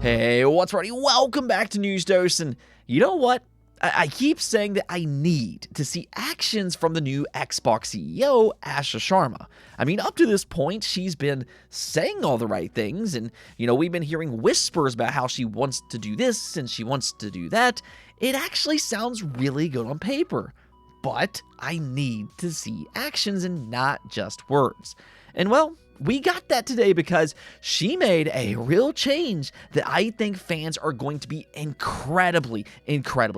Hey, what's ready? Welcome back to News Dose, and you know what? I keep saying that I need to see actions from the new Xbox CEO, Asha Sharma. I mean, up to this point, she's been saying all the right things, and, we've been hearing whispers about how she wants to do this and she wants to do that. It actually sounds really good on paper, but I need to see actions and not just words. And well, we got that today because she made a real change that I think fans are going to be incredibly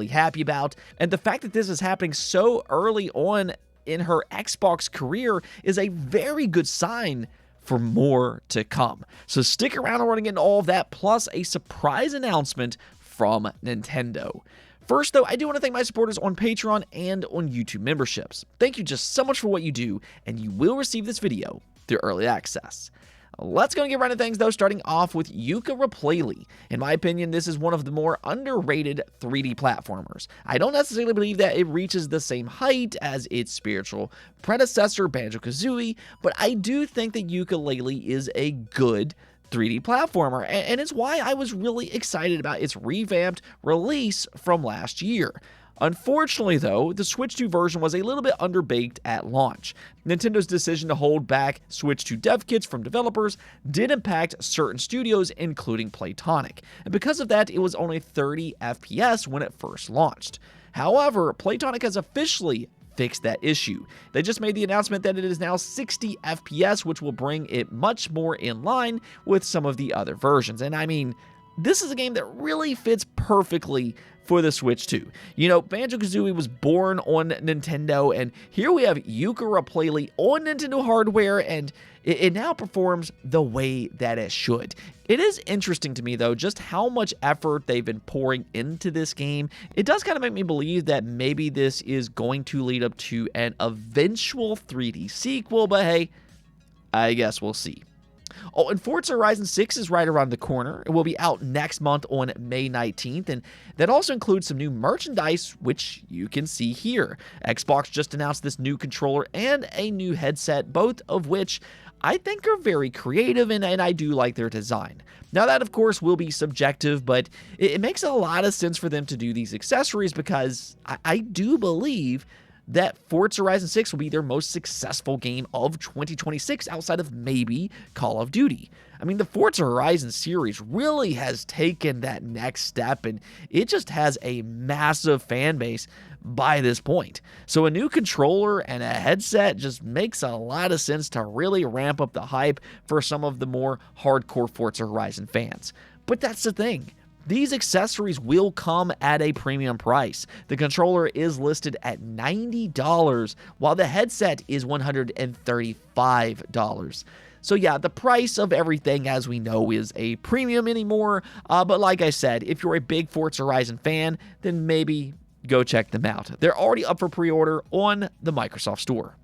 happy about. And the fact that this is happening so early on in her Xbox career is a very good sign for more to come. So stick around and we're going to get into all of that, plus a surprise announcement from Nintendo. First, though, I do want to thank my supporters on Patreon and on YouTube memberships. Thank you just so much for what you do, and you will receive this video through early access. Let's go and get right into things, though, starting off with Yooka Replaylee. In my opinion, this is one of the more underrated 3D platformers. I don't necessarily believe that it reaches the same height as its spiritual predecessor, Banjo-Kazooie, but I do think that Yooka-Laylee is a good 3D platformer, and it's why I was really excited about its revamped release from last year. Unfortunately, though, the Switch 2 version was a little bit underbaked at launch. Nintendo's decision to hold back Switch 2 dev kits from developers did impact certain studios, including Playtonic, and because of that, it was only 30 FPS when it first launched. However, Playtonic has officially fixed that issue. They just made the announcement that it is now 60 FPS, which will bring it much more in line with some of the other versions. And I mean, this is a game that really fits perfectly for the Switch 2. Banjo-Kazooie was born on Nintendo, and here we have Yooka Replaylee on Nintendo hardware, and it now performs the way that it should. It is interesting to me, though, just how much effort they've been pouring into this game. It does kind of make me believe that maybe this is going to lead up to an eventual 3D sequel, but hey, I guess we'll see. Oh, and Forza Horizon 6 is right around the corner. It will be out next month on May 19th, and that also includes some new merchandise, which you can see here. Xbox just announced this new controller and a new headset, both of which I think are very creative, and I do like their design. Now that, of course, will be subjective, but it makes a lot of sense for them to do these accessories because I do believe that Forza Horizon 6 will be their most successful game of 2026 outside of maybe Call of Duty. I mean, the Forza Horizon series really has taken that next step, and it just has a massive fan base by this point. So a new controller and a headset just makes a lot of sense to really ramp up the hype for some of the more hardcore Forza Horizon fans. But that's the thing. These accessories will come at a premium price. The controller is listed at $90, while the headset is $135. So yeah, the price of everything, as we know, is a premium anymore, but like I said, if you're a big Forza Horizon fan, then maybe go check them out. They're already up for pre-order on the Microsoft Store.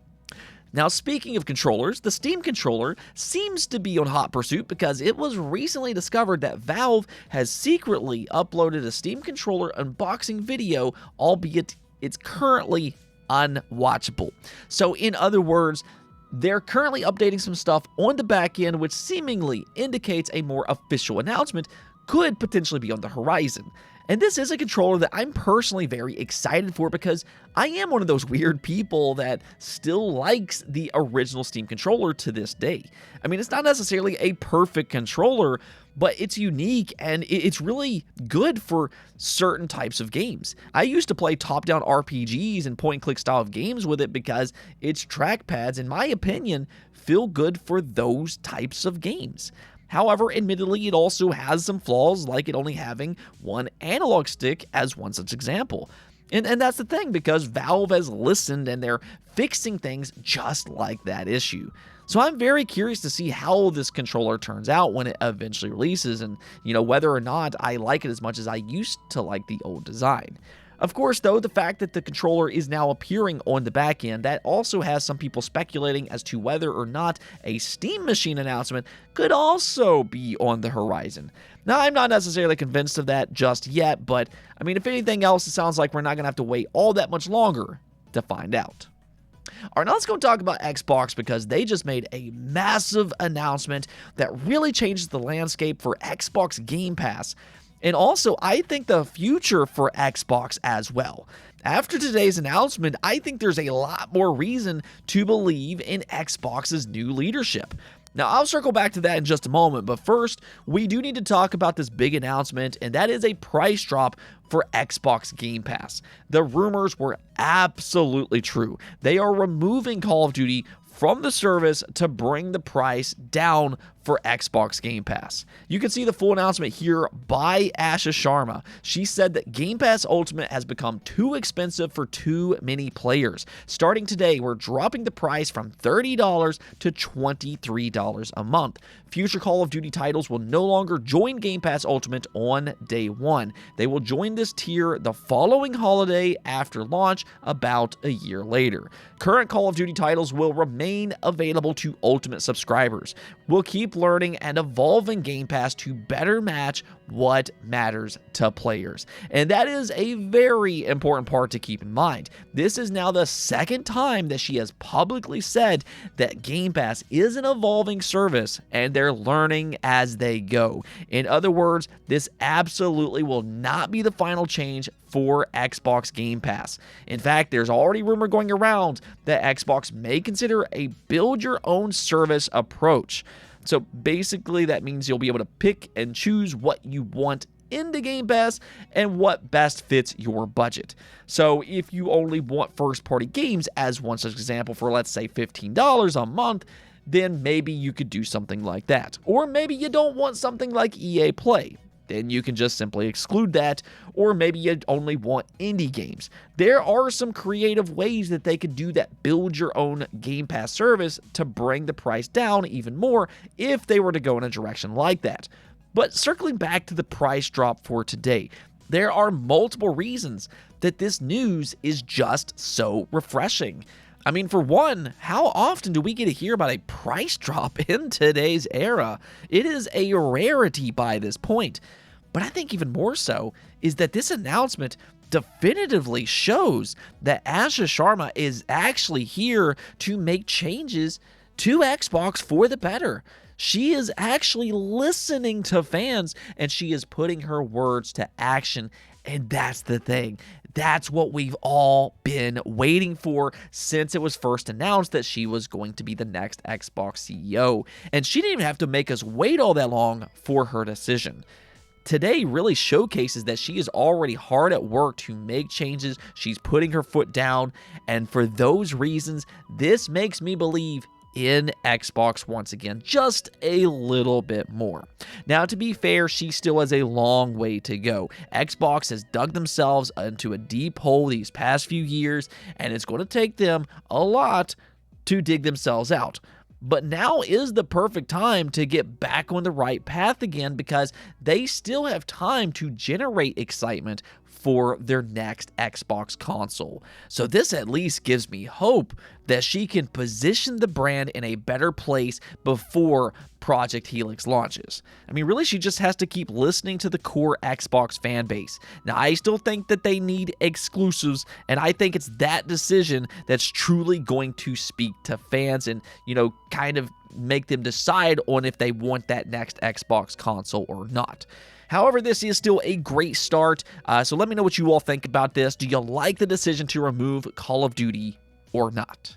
Now, speaking of controllers, the Steam controller seems to be on hot pursuit because it was recently discovered that Valve has secretly uploaded a Steam controller unboxing video, albeit it's currently unwatchable. So, in other words, they're currently updating some stuff on the back end, which seemingly indicates a more official announcement could potentially be on the horizon. And this is a controller that I'm personally very excited for because I am one of those weird people that still likes the original Steam controller to this day. I mean, it's not necessarily a perfect controller, but it's unique and it's really good for certain types of games. I used to play top-down RPGs and point-and-click style of games with it because its trackpads, in my opinion, feel good for those types of games. However, admittedly, it also has some flaws, like it only having one analog stick as one such example. And that's the thing, because Valve has listened and they're fixing things just like that issue. So I'm very curious to see how this controller turns out when it eventually releases and, whether or not I like it as much as I used to like the old design. Of course, though, the fact that the controller is now appearing on the back end, that also has some people speculating as to whether or not a Steam Machine announcement could also be on the horizon. Now, I'm not necessarily convinced of that just yet, but, I mean, if anything else, it sounds like we're not going to have to wait all that much longer to find out. All right, now let's go talk about Xbox because they just made a massive announcement that really changes the landscape for Xbox Game Pass. And also, I think the future for Xbox as well. After today's announcement, I think there's a lot more reason to believe in Xbox's new leadership. Now, I'll circle back to that in just a moment, but first, we do need to talk about this big announcement, and that is a price drop for Xbox Game Pass. The rumors were absolutely true. They are removing Call of Duty from the service to bring the price down for Xbox Game Pass. You can see the full announcement here by Asha Sharma. She said that Game Pass Ultimate has become too expensive for too many players. Starting today, we're dropping the price from $30 to $23 a month. Future Call of Duty titles will no longer join Game Pass Ultimate on day one. They will join this tier the following holiday after launch about a year later. Current Call of Duty titles will remain available to Ultimate subscribers. We'll keep learning and evolving Game Pass to better match what matters to players. And that is a very important part to keep in mind. This is now the second time that she has publicly said that Game Pass is an evolving service and they're learning as they go. In other words, this absolutely will not be the final change for Xbox Game Pass. In fact, there's already rumor going around that Xbox may consider a build-your-own service approach. So basically, that means you'll be able to pick and choose what you want into Game Pass and what best fits your budget. So if you only want first-party games, as one such example for, let's say, $15 a month, then maybe you could do something like that. Or maybe you don't want something like EA Play. Then you can just simply exclude that, or maybe you only want indie games. There are some creative ways that they could do that build-your-own Game Pass service to bring the price down even more if they were to go in a direction like that. But circling back to the price drop for today, there are multiple reasons that this news is just so refreshing. I mean, for one, how often do we get to hear about a price drop in today's era? It is a rarity by this point. But I think even more so is that this announcement definitively shows that Asha Sharma is actually here to make changes to Xbox for the better. She is actually listening to fans and she is putting her words to action. And that's the thing. That's what we've all been waiting for since it was first announced that she was going to be the next Xbox CEO. And she didn't even have to make us wait all that long for her decision. Today really showcases that she is already hard at work to make changes. She's putting her foot down. And for those reasons, this makes me believe in Xbox once again, just a little bit more. Now, to be fair, she still has a long way to go. Xbox has dug themselves into a deep hole these past few years, and it's going to take them a lot to dig themselves out. But now is the perfect time to get back on the right path again because they still have time to generate excitement for their next Xbox console. So this at least gives me hope that she can position the brand in a better place before Project Helix launches. I mean, really, she just has to keep listening to the core Xbox fan base. Now, I still think that they need exclusives, and I think it's that decision that's truly going to speak to fans and, kind of make them decide on if they want that next Xbox console or not. However, this is still a great start, so let me know what you all think about this. Do you like the decision to remove Call of Duty or not?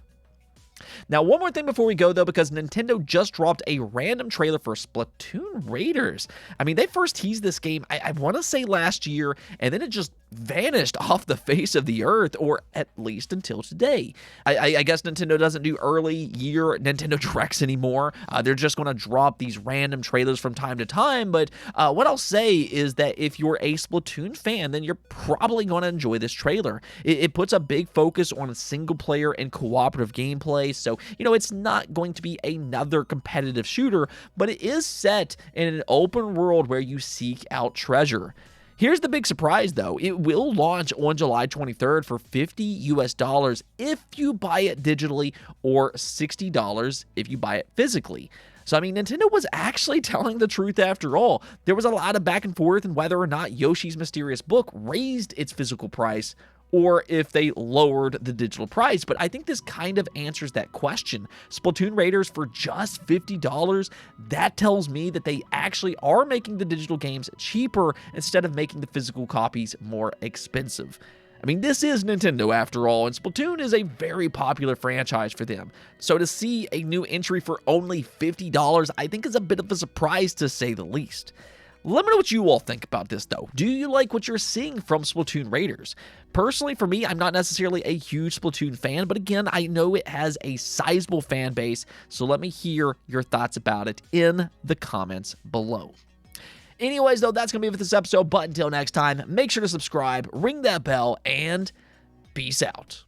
Now, one more thing before we go, though, because Nintendo just dropped a random trailer for Splatoon Raiders. I mean, they first teased this game, I want to say last year, and then it just vanished off the face of the earth, or at least until today. I guess Nintendo doesn't do early year Nintendo Directs anymore. They're just going to drop these random trailers from time to time, but what I'll say is that if you're a Splatoon fan, then you're probably going to enjoy this trailer. It puts a big focus on single-player and cooperative gameplay, so, it's not going to be another competitive shooter, but it is set in an open world where you seek out treasure. Here's the big surprise, though. It will launch on July 23rd for $50 if you buy it digitally, or $60 if you buy it physically. So, I mean, Nintendo was actually telling the truth after all. There was a lot of back and forth on whether or not Yoshi's Mysterious Book raised its physical price or if they lowered the digital price. But I think this kind of answers that question. Splatoon Raiders for just $50, that tells me that they actually are making the digital games cheaper instead of making the physical copies more expensive. I mean, this is Nintendo after all, and Splatoon is a very popular franchise for them. So to see a new entry for only $50, I think is a bit of a surprise to say the least. Let me know what you all think about this though. Do you like what you're seeing from Splatoon Raiders? Personally, for me, I'm not necessarily a huge Splatoon fan, but again, I know it has a sizable fan base, so let me hear your thoughts about it in the comments below. Anyways, though, that's going to be it for this episode, but until next time, make sure to subscribe, ring that bell, and peace out.